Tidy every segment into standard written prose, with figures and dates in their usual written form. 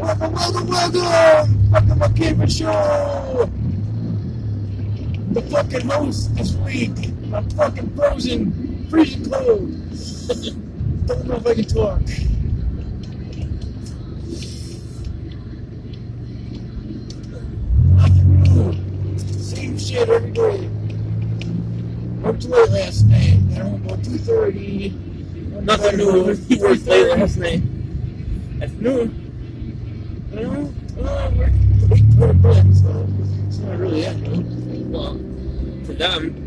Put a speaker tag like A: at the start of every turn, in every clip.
A: Welcome! Fucking my camera show! The fucking host this week. I'm fucking freezing cold. Don't know if I can talk. Same shit every day. Worked late last night. Got home about 2:30.
B: Nothing new. He worked late last night. That's new.
A: I worked late for a bit, so it's not really that new.
B: Well, for them.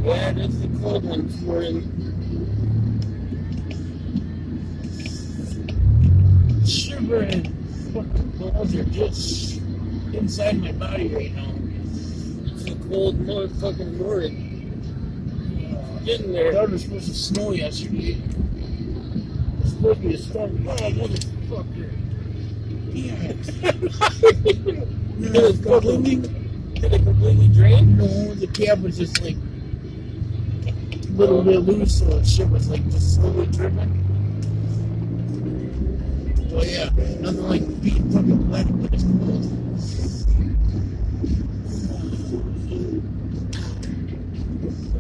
B: Yeah, that's the cold one for him.
A: Shivering. Fucking balls are just inside my body right now.
B: It's a cold motherfucking morning. Getting there.
A: I thought it was supposed to snow yesterday. It's supposed to be a storm. Oh, motherfucker. Damn it.
B: Did it completely drain?
A: No, the cab was just like a little bit loose, so the shit was like just slowly dripping. Oh yeah, nothing like being fucking wet when it's cold.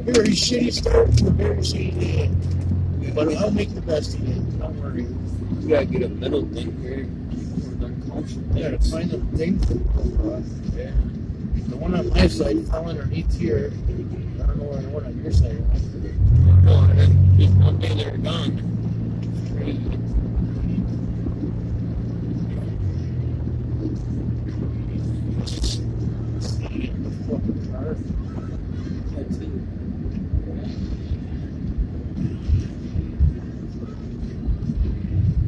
A: Very shitty start to a very shitty day. But I'll make the best of it. Don't worry.
B: You gotta get a middle thing here.
A: I gotta find the thing for yeah. The one on my side fell underneath here. I don't know where the one on your side is.
B: No, and then just one day they're gone. Crazy.
A: In the fucking car.
B: That's it.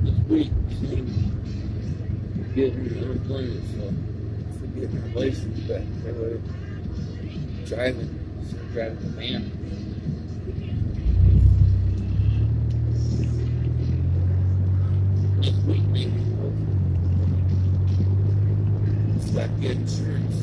B: This week, getting unemployment, so for getting my license back, they were driving the van. This week, maybe. Got good insurance.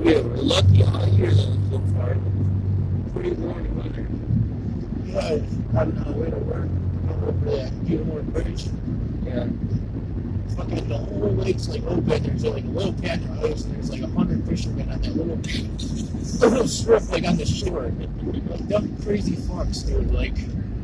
B: Yeah, we're lucky all year though so far. Pretty warm weather.
A: Yeah, I'm on the way to work. Over that Gilmore Bridge.
B: Yeah.
A: Fucking the whole lake's like open. There's like a little patch of ice, and there's like 100 fishermen on that little strip, like on the shore. Like dumb crazy fucks, dude. Like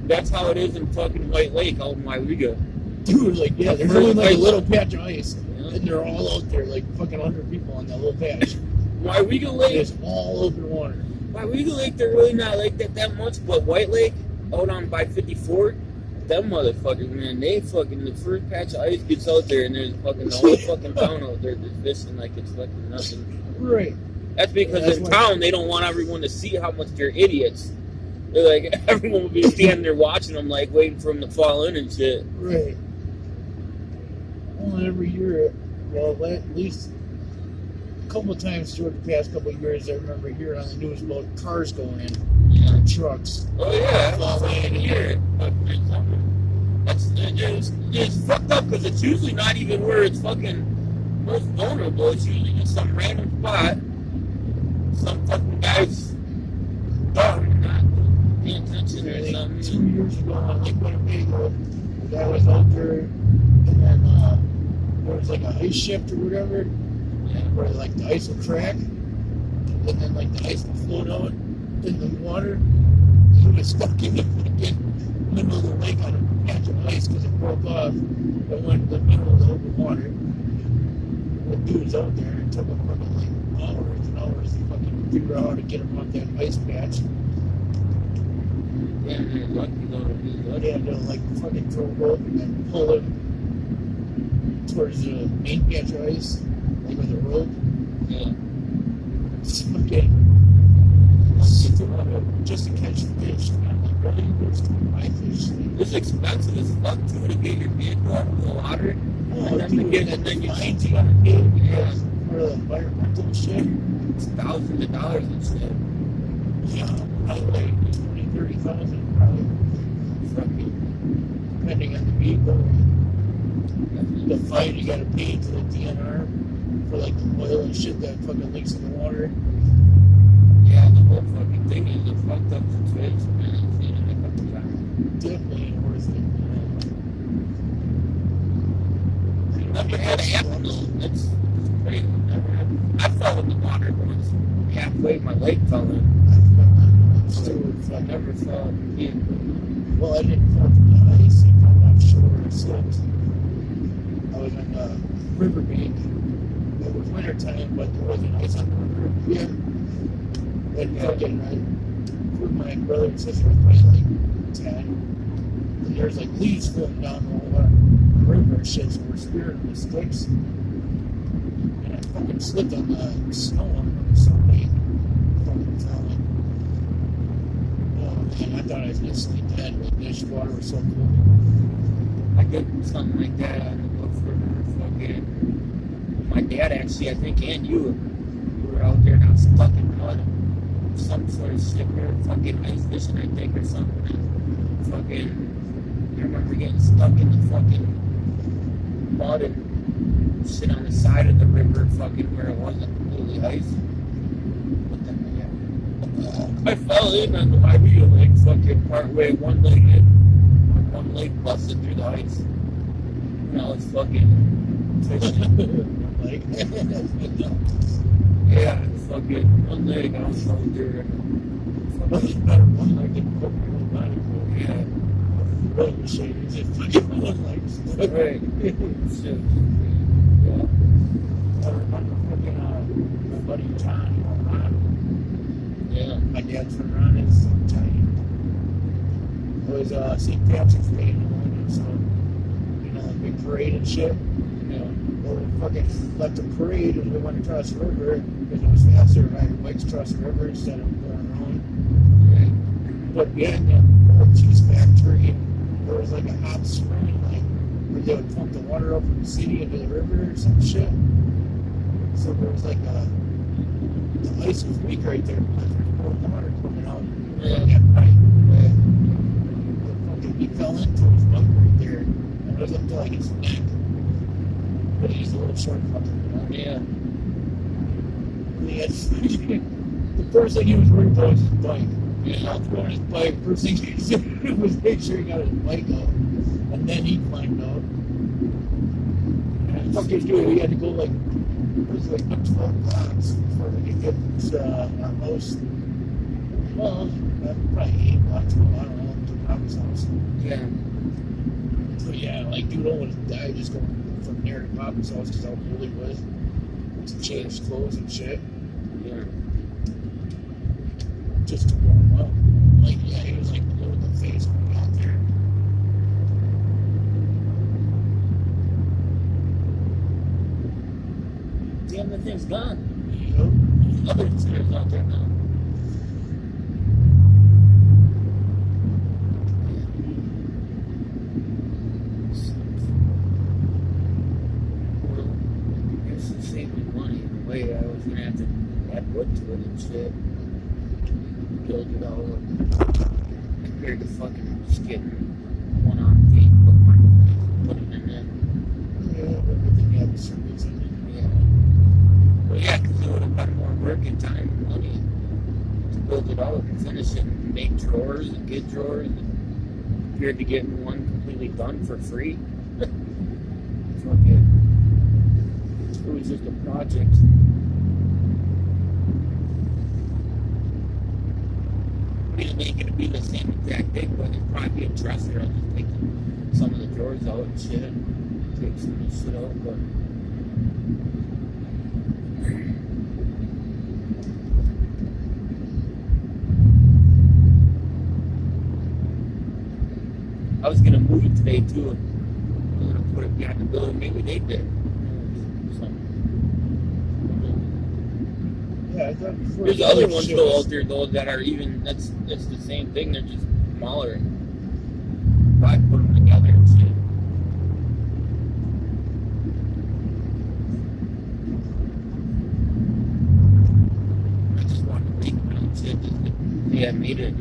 B: That's how it is in fucking White Lake out in Wairega.
A: dude, like yeah, there's only like a little patch of ice,
B: Yeah.
A: and they're all out there, like fucking 100 people on that little patch.
B: Wairega Lake.
A: It's all open water.
B: Wairega Lake, they're really not like that much, but White Lake, out on by 54, them motherfuckers, man, they fucking, the first patch of ice gets out there and there's fucking the whole fucking town out there just fishing like it's fucking nothing.
A: Right.
B: That's because in town, they don't want everyone to see how much they're idiots. They're like, everyone will be standing there watching them, like, waiting for them to fall in and shit.
A: Right. Well, every year, well, at least a couple of times through the past couple of years, I remember hearing on the news about cars going in,
B: Yeah.
A: trucks.
B: Oh, yeah, that's all in here. It's fucked up because it's usually not even where it's fucking most vulnerable. It's usually just some random spot. Some fucking guy's dumb, not paying attention or something.
A: 2 years ago, on Lake Winnebago, the guy was out there, and then there was like a ice shift or whatever, where like the ice would crack, and then like the ice would float out in the water. He was stuck in the fucking middle of the lake on a patch of ice because it broke off and went in the middle of the open water. The dude's out there and took him fucking like hours and hours to fucking figure out how to get him off that ice patch.
B: Yeah, they're lucky though to be lucky.
A: They had to like fucking throw a rope and then pull him towards the main patch of ice, like with a rope.
B: Yeah.
A: It's fucking just to catch fish. I'm like, really? There's to buy fish.
B: It's expensive as fuck too to get your vehicle out of the water.
A: Oh,
B: And then
A: dude,
B: to get
A: and
B: and then you
A: fines
B: see
A: you gotta pay for the environmental shit.
B: it's thousands of dollars and shit.
A: Yeah, probably 20, 30,000, probably. Fucking, depending on the vehicle. The fine you gotta pay to the DNR for like the oil and shit that fucking leaks in the water.
B: Yeah, the whole fucking thing is a fucked up situation, man. I've seen it a couple times.
A: Definitely ain't worth it.
B: Never had it happen though. That's crazy. Never had. I fell in the water once. Halfway, my leg fell in. I never fell in.
A: Well, I didn't fall from the ice. I fell offshore and slipped. I was on the riverbank. It was wintertime, but there wasn't ice on the river. Yeah. And fucking, with my brother and sister was probably like 10. And there's like leaves floating down the river and shit, so we're spearing the sticks. And I fucking slipped on the snow on the sunday. Fucking fell in. Oh man, I thought I was instantly dead, but this water was so cool.
B: I did something like that on the book for fucking. My dad actually, I think, and you were out there and I was stuck in mud. Some sort of shit, we were fucking ice fishing, I think, or something. Fucking, I remember getting stuck in the fucking mud and shit on the side of the river, fucking where it wasn't completely ice. But then, I fell in on my wheel, like fucking partway, one leg busted through the ice. And I was fucking fishing.
A: Like,
B: yeah, fucking one leg I was out there.
A: Nothing better one leg than put my whole body.
B: Yeah.
A: Really appreciate it. Just fucking one leg.
B: Right. Shit. Yeah.
A: I remember fucking my buddy John.
B: Yeah.
A: My dad's from Ron is Italian. It was St. Patrick's Day in London, so you know, big parade and shit.
B: Yeah.
A: We fucking left the parade and we went across the river because it was faster to ride our bikes across the river instead of going our own.
B: Right.
A: But behind the old cheese factory, there was like a hot spring, like where they would pump the water up from the city into the river or some shit. So there was like the ice was weak right there because there was more water coming out.
B: Yeah.
A: Right. He fell into his mug right there, and it was up to like his neck. But he's a little short fucker,
B: Yeah.
A: And he had, the first thing he was worried about was his bike. Yeah, I'll throw on his bike. First thing he did was make sure he got his bike out, and then he climbed out. And fucking dude, we had to go like, it was like 12 blocks before we could get our house. Well, probably 8 blocks, I don't know. Papa's house.
B: Yeah.
A: So yeah, like dude almost died just going from there to Papa's house because how cold he was. To change clothes and shit.
B: Yeah.
A: Just to warm up. Like yeah, he was like blue in the face when we got there.
B: Damn, the thing's gone.
A: Yep.
B: Other chairs out there now. I was gonna have to add wood to it and shit. Build it all up. Compared to fucking just getting one on feet, put it in there.
A: Yeah, but everything had service in it.
B: Yeah. Well, yeah, because it would have been more working time and money to build it all up and finish it and make drawers and get drawers. And compared to getting one completely done for free. Fucking. It was just a project. We didn't make it to be the same exact thing, but it'd probably be a dresser. I'll just take some of the drawers out and shit. Take some of the shit out, but I was gonna move it today too. I was gonna put it behind the building. Maybe they did.
A: Yeah, I thought before.
B: There's other ones though out there though that are even that's the same thing. They're just smaller. Probably put them together and shit. I just wanted to make my own shit. I made it,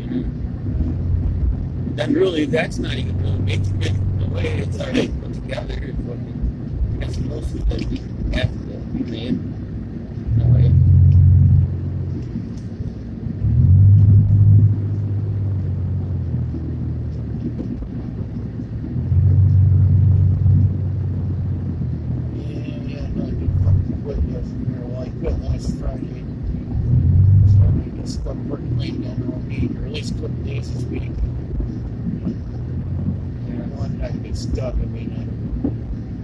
B: Then really, that's not even really making it in a way. It's already put together. It's fucking, that's most of it have to be made in a way.
A: Friday, so I'm going to get stuck working late again all week, or at least a couple days this week. Yeah, I'm not to get stuck. I mean, I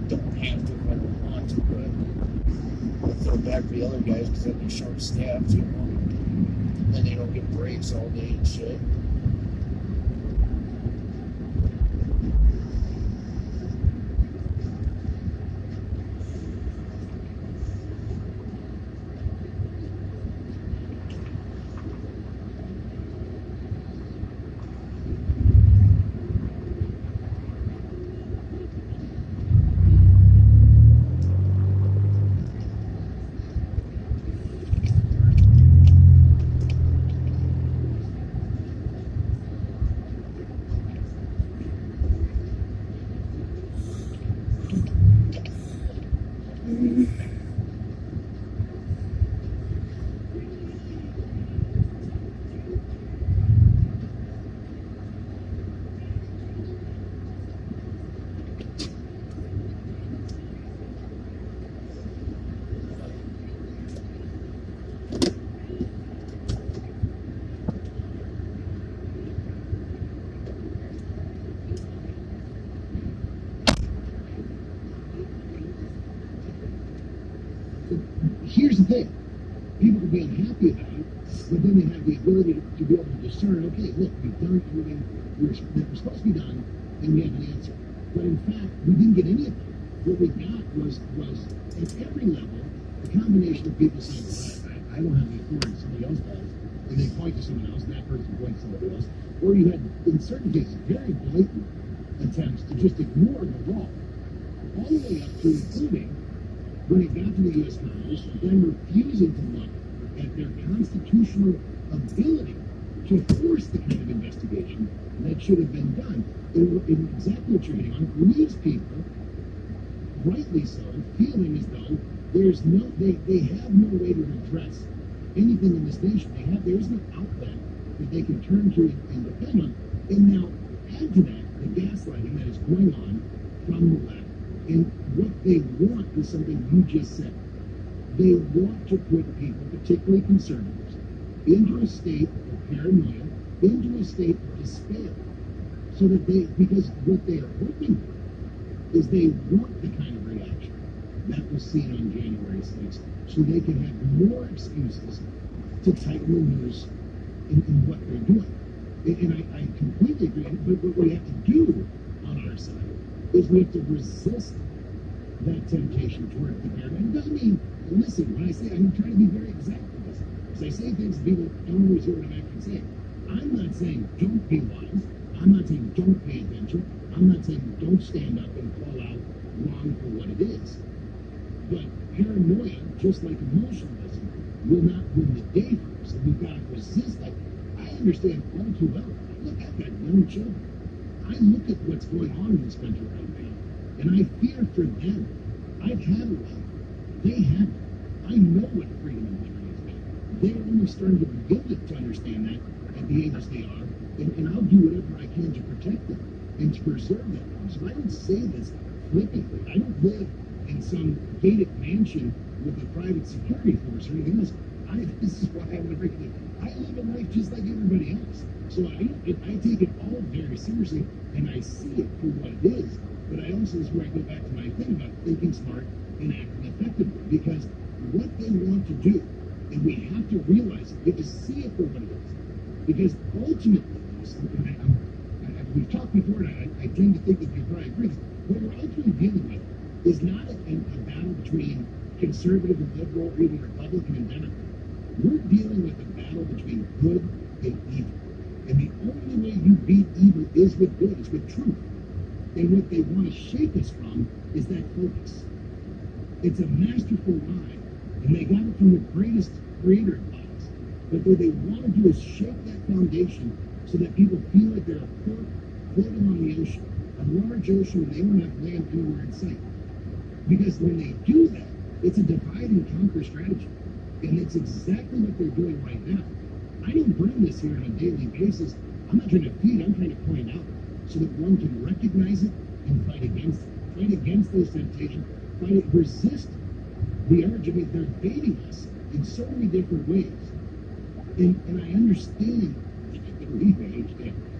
A: don't have to if I don't want to, but I'll throw back for the other guys because they'll be short-staffed, and then they don't get breaks all day and shit.
C: Here's the thing. People can be unhappy about it, but then they have the ability to be able to discern, okay, look, we've done everything that was supposed to be done, and we have an answer. But in fact, we didn't get any of it. What we got was at every level, a combination of people saying, well, I don't have the authority, somebody else does, and they point to someone else, and that person points to somebody else. Or you had, in certain cases, very blatant attempts to just ignore the law, all the way up to including when it got to the U.S. Congress, them refusing to look at their constitutional ability to force the kind of investigation that should have been done. In exactly what you're hitting on, leaves people, rightly so, feeling as though they have no way to redress anything in this nation. There is no outlet that they can turn to and depend on. And now, add to that the gaslighting that is going on from the left. And what they want is something you just said. They want to put people, particularly conservatives, into a state of paranoia, into a state of despair. So that because what they are hoping for is they want the kind of reaction that was seen on January 6th, so they can have more excuses to tighten the noose in what they're doing. And I completely agree. But what we have to do on our side is we have to resist that temptation toward the paranoia. And it doesn't mean, listen, when I say, I'm trying to be very exact with this, because I say things that people don't always hear what I'm actually saying. I'm not saying don't be wise. I'm not saying don't pay attention. I'm not saying don't stand up and call out wrong for what it is. But paranoia, just like emotionalism, will not win the day for us. And we've got to resist that. I understand all too well. Look, I've got young children. I look at what's going on in this country right now, and I fear for them. I've had a life. They haven't. I know what freedom and liberty has been. They're only starting to begin to understand that at the ages they are, and I'll do whatever I can to protect them and to preserve them. So I don't say this flippantly. I don't live in some gated mansion with a private security force or anything else. This is why I want to break it in. I live a life just like everybody else. So I take it all very seriously, and I see it for what it is. But I also, this is where I go back to my thing about thinking smart and acting effectively. Because what they want to do, and we have to realize it, we have to see it for what it is. Because ultimately, we've talked before, and I tend to think that you probably agree with this, what we're ultimately dealing with is not a battle between conservative and liberal, or even Republican and Democrat. We're dealing with a battle between good and evil. And the only way you beat evil is with good, is with truth. And what they want to shake us from is that focus. It's a masterful lie, and they got it from the greatest creator of lies, But what they want to do is shake that foundation so that people feel like they're a cork floating on the ocean, a large ocean, and they don't have land anywhere in sight. Because when they do that, it's a divide and conquer strategy. And it's exactly what they're doing right now. I don't bring this here on a daily basis. I'm not trying to feed, I'm trying to point out so that one can recognize it and fight against it. Fight against those temptations. Fight it, resist the urge. I mean, they're baiting us in so many different ways. And I understand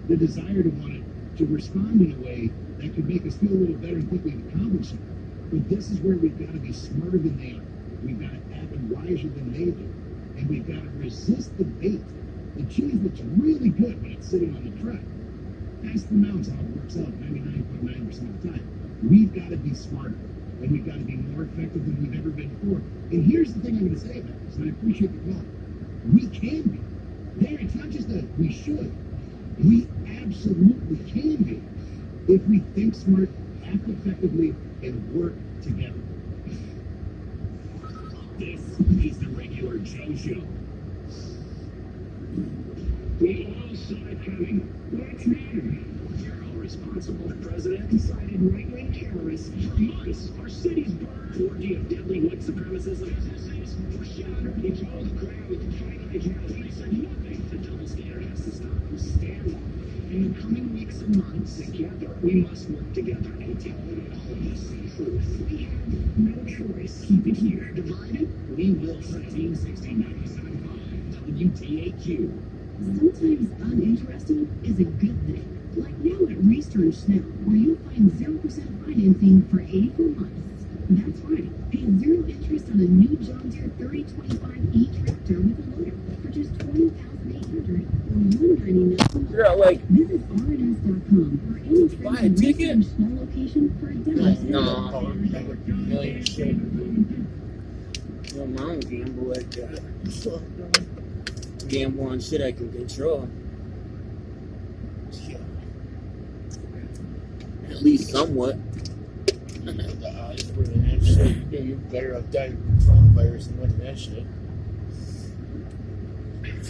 C: the desire to want to respond in a way that could make us feel a little better and think we've accomplished something. But this is where we've got to be smarter than they are. We've got to act wiser than they do. And we've got to resist the bait. The cheese looks really good when it's sitting on the tray. Pass the mounds how it works out 99.9% of the time. We've got to be smarter. And we've got to be more effective than we've ever been before. And here's the thing I'm going to say about this, and I appreciate the call. We can be. There, it's not just that we should. We absolutely can be if we think smart, act effectively, and work together. This is the Regular Joe Show. We all saw it coming. What's new? Zero responsible president decided right-wing terrorists for months. Our cities burned. Orgy of deadly white supremacism. Businesses were shattered. He told the crowd with finite mouth. He said nothing. The double standard has to stop. Stand up. In the coming weeks and months, together, we must work together and tell all the truth. We have no choice. Keep it here. Divided, we will 1760-97.5 WTAQ.
D: Sometimes uninteresting is a good thing. Like now at Research Snow, where you'll find 0% financing for 84 months. That's right. Pay zero interest on a new John Deere 3025E tractor with a loader for just $20,800 or $199.
B: Yeah, like,
D: visit RNS.com or any
B: buy a ticket.
D: Research Snow location for a demo.
B: No.
A: Million shit.
B: Well, I don't gamble like that. Gamble on shit I can control.
A: Yeah.
B: At least somewhat.
A: The odds of winning that shit. Yeah, you're better off dying from coronavirus than winning that shit.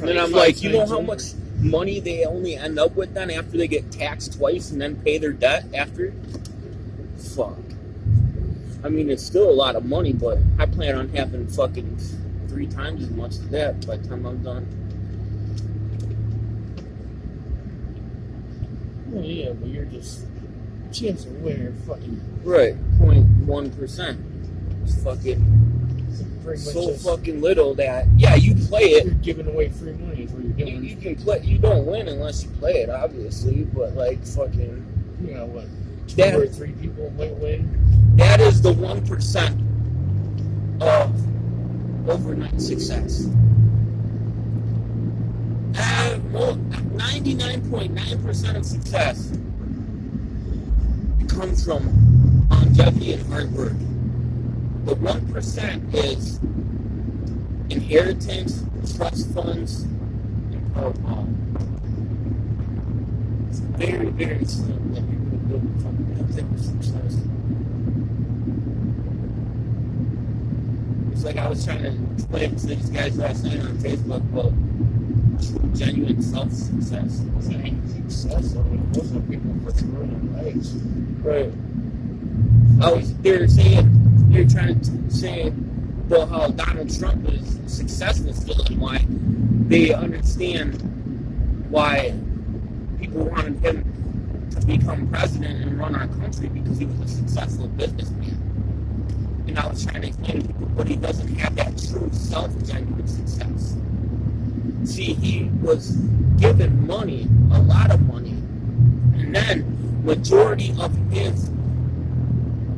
B: And then I'm like, you know how much money they only end up with then after they get taxed twice and then pay their debt after? Fuck. I mean, it's still a lot of money, but I plan on having fucking 3 times as much as that by the time I'm done.
A: Well, yeah, but you're just chance of winning fucking
B: Right, 0.1%. It's fucking
A: pretty much
B: so
A: just,
B: fucking little that, yeah, you play it.
A: you're giving away free money is what you're doing.
B: You can play. You don't win unless you play it, obviously. But like fucking,
A: You know what? 2
B: That-
A: or 3 people might win.
B: that is the 1% of overnight success. 99.9% of success comes from longevity and hard work. The 1% is inheritance, trust funds, and power. It's very, very slim that you're going to build from that type of success. It's like I was trying to explain to these guys last night on Facebook about genuine self-success.
A: It's not success. I mean, most of the people for ruining lives.
B: Right. They're trying to say, well, how Donald Trump is successful still and why they understand why people wanted him to become president and run our country because he was a successful businessman. And I was trying to explain to people, but he doesn't have that true self-genuine success. See, he was given money, a lot of money, and then majority of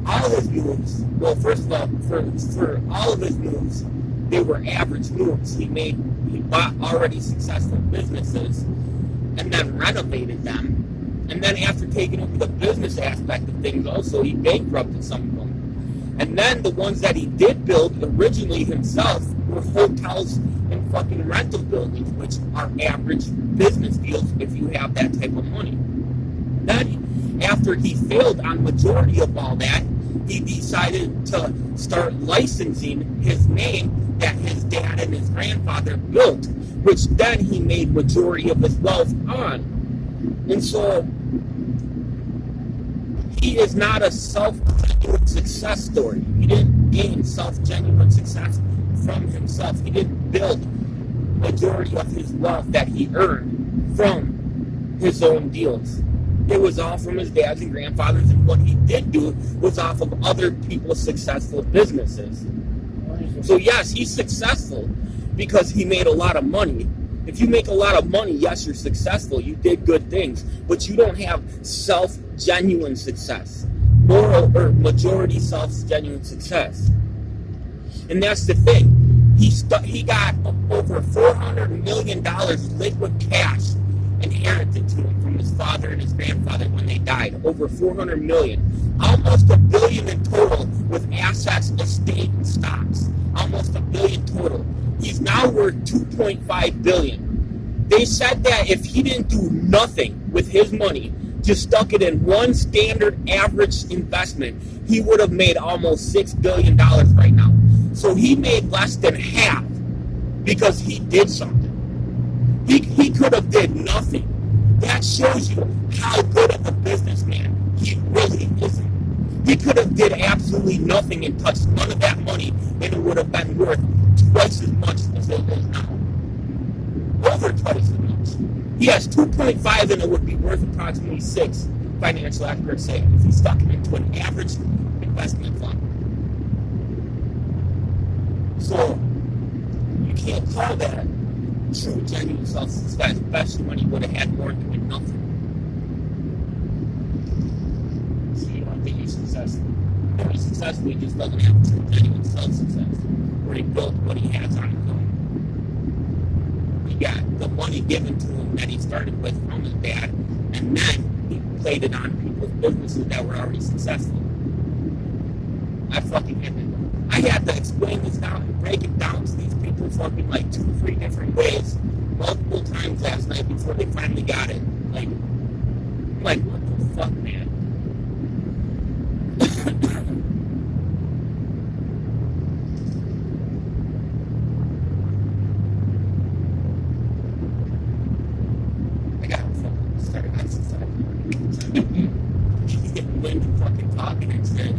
B: all of his moves, well, first of all, for all of his moves, they were average moves. He bought already successful businesses and then renovated them. And then after taking over the business aspect of things also, he bankrupted some of them. And then the ones that he did build originally himself were hotels and fucking rental buildings, which are average business deals if you have that type of money. Then, after he failed on majority of all that, he decided to start licensing his name that his dad and his grandfather built, which then he made majority of his wealth on. And so he is not a self-genuine success story. He didn't gain self-genuine success from himself. He didn't build majority of his wealth that he earned from his own deals. It was all from his dads and grandfathers, and what he did do was off of other people's successful businesses. So yes, he's successful because he made a lot of money. If you make a lot of money, yes, you're successful. You did good things, but you don't have self-genuine success, moral or majority self-genuine success. And that's the thing. He got over $400 million liquid cash inherited to him from his father and his grandfather when they died. Over $400 million. Almost $1 billion in total with assets, estate, and stocks. Almost $1 billion total. He's now worth $2.5 billion. They said that if he didn't do nothing with his money, just stuck it in one standard average investment, he would have made almost $6 billion right now. So he made less than half because he did something. He could have did nothing. That shows you how good of a businessman he really isn't. He could have did absolutely nothing and touched none of that money, and it would have been worth twice as much as it is now. Over twice as much. He has 2.5 and it would be worth approximately 6, financial experts say, if he stuck it into an average investment fund. So, you can't call that true, genuine self-success, especially when he would have had more doing nothing.
A: So you don't think he's successful?
B: When he's successful, he just doesn't have true, genuine self-success, where he built what he has on his own. He got the money given to him that he started with from his dad, and then he played it on people's businesses that were already successful. I had to explain this down and break it down to these people fucking like 2 or 3 different ways, multiple times last night before they finally got it. Like, what the fuck, man? I gotta fucking start exercising. When you fucking talking and shit.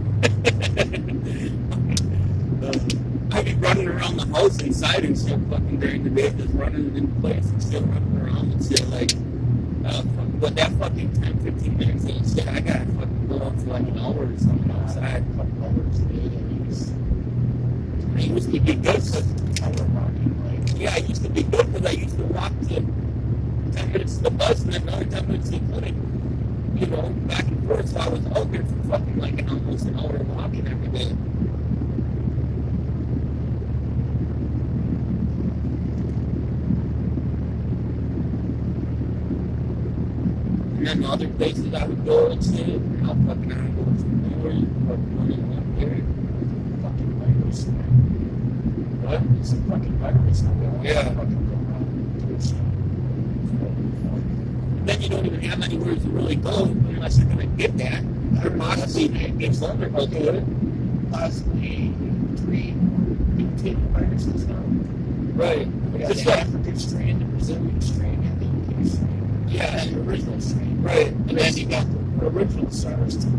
B: I be running around the house inside and shit fucking during the day, just running in place and shit, running around and shit, like, but that fucking 10-15 minutes and shit, I gotta fucking go up for like an hour or something outside.
A: A couple hours a day at least.
B: I used to be good because,
A: Like,
B: I used to be good because I used to walk to 10 minutes to the bus and then another 10 minutes to the clinic, you know, back and forth, so I was out there for fucking like almost an hour walking every day. And then the other places I would go and shit, and I'll fucking out go to nowhere, fucking running up there.
A: fucking virus.
B: What?
A: It's a fucking virus.
B: Yeah.
A: Fucking go around and do shit.
B: Then you don't even have anywhere to really go unless you're gonna get that. Or possibly get vulnerable to it.
A: Possibly 3 mutated viruses now.
B: Right.
A: We got
B: Just
A: the
B: like,
A: African strain, the Brazilian strain, and the UK strain.
B: yeah,
A: And the original strain.
B: right.
A: And then you got the original SARS too.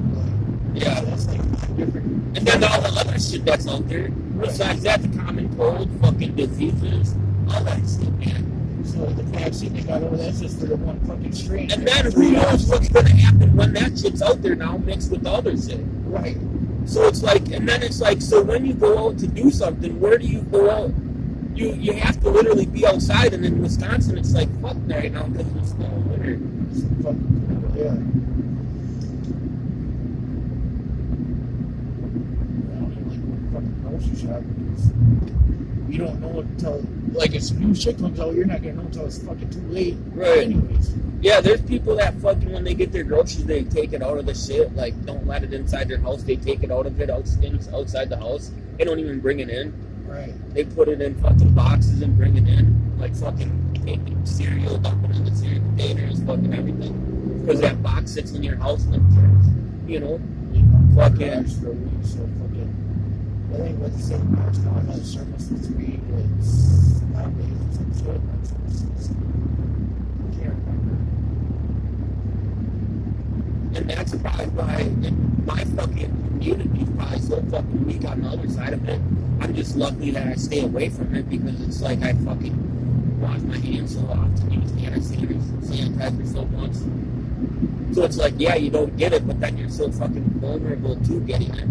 B: Yeah.
A: So that's like different.
B: And then all the other shit that's out there. Besides that, the common cold, fucking diseases, all that shit, man.
A: So the vaccine they got over that's just for the one fucking strain.
B: And then who knows what's gonna happen when that shit's out there now mixed with the other shit.
A: Right.
B: So it's like, and then it's like, so when you go out to do something, where do you go out? You have to literally be outside, and in Wisconsin, it's like, fuck right now because it's snow and winter.
A: It's fucking, yeah. I don't even like going to fucking grocery shop because you don't know until, like, if new shit comes out, you're not going to know until it's fucking too late.
B: Right.
A: Anyways.
B: Yeah, there's people that fucking, when they get their groceries, they take it out of the shit, like, don't let it inside their house, they take it out of it outside the house, they don't even bring it in.
A: Right.
B: They put it in fucking boxes and bring it in, like fucking taking cereal, dumping in the cereal containers, fucking everything. Because that box sits in your house and, you know, fucking.
A: Extra week, so fucking. I think what's the same match now? Another service for 3 it's 9 days or some shit. I can't remember.
B: And that's probably why my fucking community is probably so fucking weak on the other side of it. I'm just lucky that I stay away from it because it's like I fucking wash my hands so often, use hand sanitizer so much. So it's like, yeah, you don't get it, but then you're so fucking vulnerable to getting it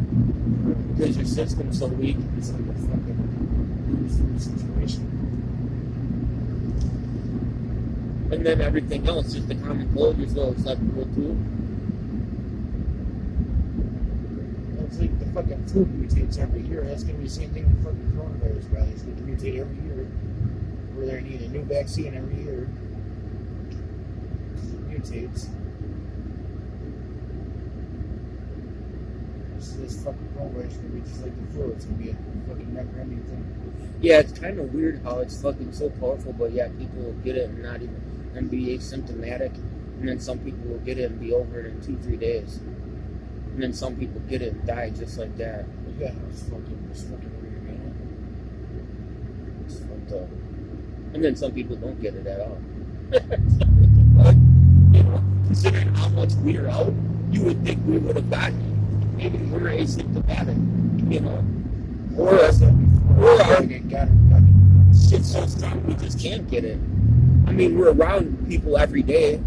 B: because your system's so weak.
A: It's like a fucking lose-lose situation.
B: And then everything else, just the common cold, you're so susceptible to.
A: It's like the fucking flu mutates every year. That's going to be the same thing with fucking coronavirus, probably. It's going to mutate every year. Where they need a new vaccine every year. It mutates. This fucking coronavirus is going to be just like the flu. It's going to be a fucking never-ending thing.
B: Yeah, it's kind of weird how it's fucking so powerful, but yeah, people will get it and not even and be asymptomatic, and then some people will get it and be over it in 2-3 days, and then some people get it and die just like that.
A: Yeah, it's fucking weird, man.
B: It's fucked up. And then some people don't get it at all. You know, considering how much we're out, you would think we would have gotten it. Maybe we're asymptomatic, you know, or our shit's so strong we just can't get it. I mean, we're around people every day.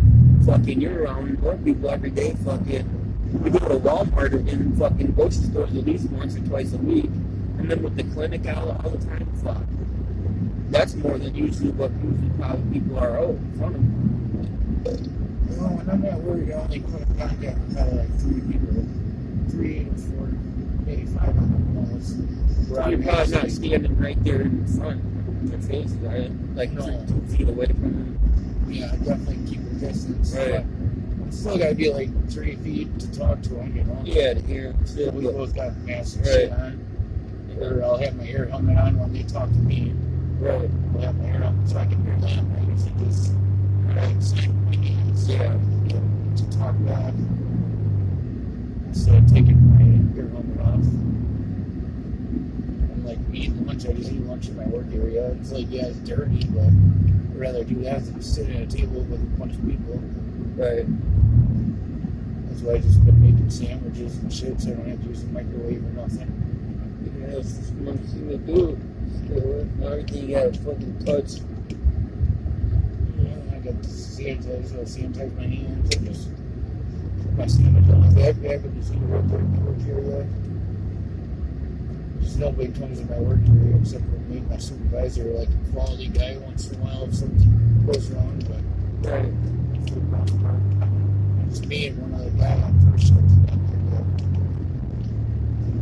B: Fucking, you're around more people every day. Fucking, we go to Walmart and fucking grocery stores at least once or twice a week. And then with the clinic out all the time, fuck. That's more than usually what probably people are out in front of me.
A: Well, when I'm not worried, I only put in contact with probably like 3 people. 3 or 4, maybe 5 of them most.
B: You're probably not standing right there in front of their face, right? Like
A: No.
B: 2 feet away from them.
A: Yeah, I definitely keep a distance.
B: Right.
A: But I'm still gotta be like 3 feet to talk to them, you know?
B: Yeah, to hear.
A: We both got masks and
B: Right.
A: shit on. Or I'll have my ear helmet on when they talk to me.
B: Right.
A: I'll have my ear helmet so I can hear them. I usually just sign my hands to talk back. Instead of taking my ear helmet off. And like eating lunch, I just eat lunch in my work area. It's like, yeah, it's dirty, but I'd rather do that than sit at a table with a bunch of people.
B: Right.
A: That's why I just been making sandwiches and shit so I don't have to use the microwave or nothing.
B: Yeah, it's just one thing to do. Everything you gotta fucking touch.
A: Yeah, I got sanitizer, I'll sanitize my hands and just put my sandwich on my backpack and just eat it right there in my work area. There's nobody comes in my work area except for me, my supervisor, like a quality guy once in a while if something goes wrong, but
B: Right.
A: it's me and one other guy on first shift.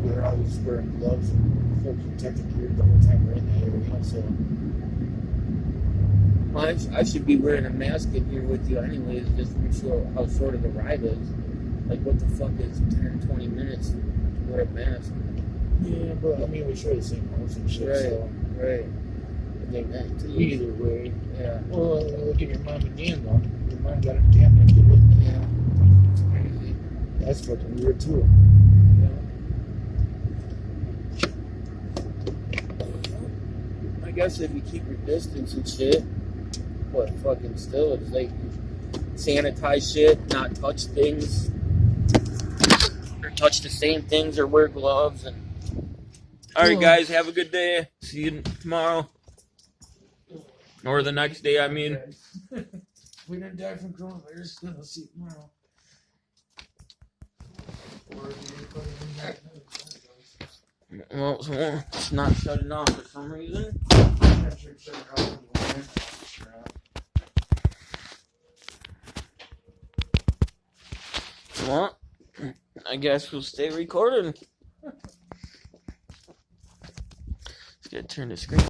A: We're always wearing gloves and full protective gear the whole time we're in that area, so
B: Well, I should be wearing a mask in here with you anyways, just to show how short of the ride is. Like, what the fuck is 10, 20 minutes to wear a mask?
A: yeah, but I mean we share the same house and shit,
B: Right.
A: so
B: Right.
A: I think either way.
B: Yeah.
A: Well, look at your mom and Dan though. Your mom got a damn near to it.
B: Yeah. It's crazy.
A: That's fucking weird too.
B: Yeah. I guess if you keep your distance and shit, but fucking still, it's like sanitize shit, not touch things, or touch the same things, or wear gloves. And all right, guys, have a good day. See you tomorrow, or the next day. I mean,
A: We didn't die from coronavirus. We'll see you tomorrow. Or you put it in that.
B: well, it's not shutting off for some reason. Well, I guess we'll stay recording. Let's get turn the screen.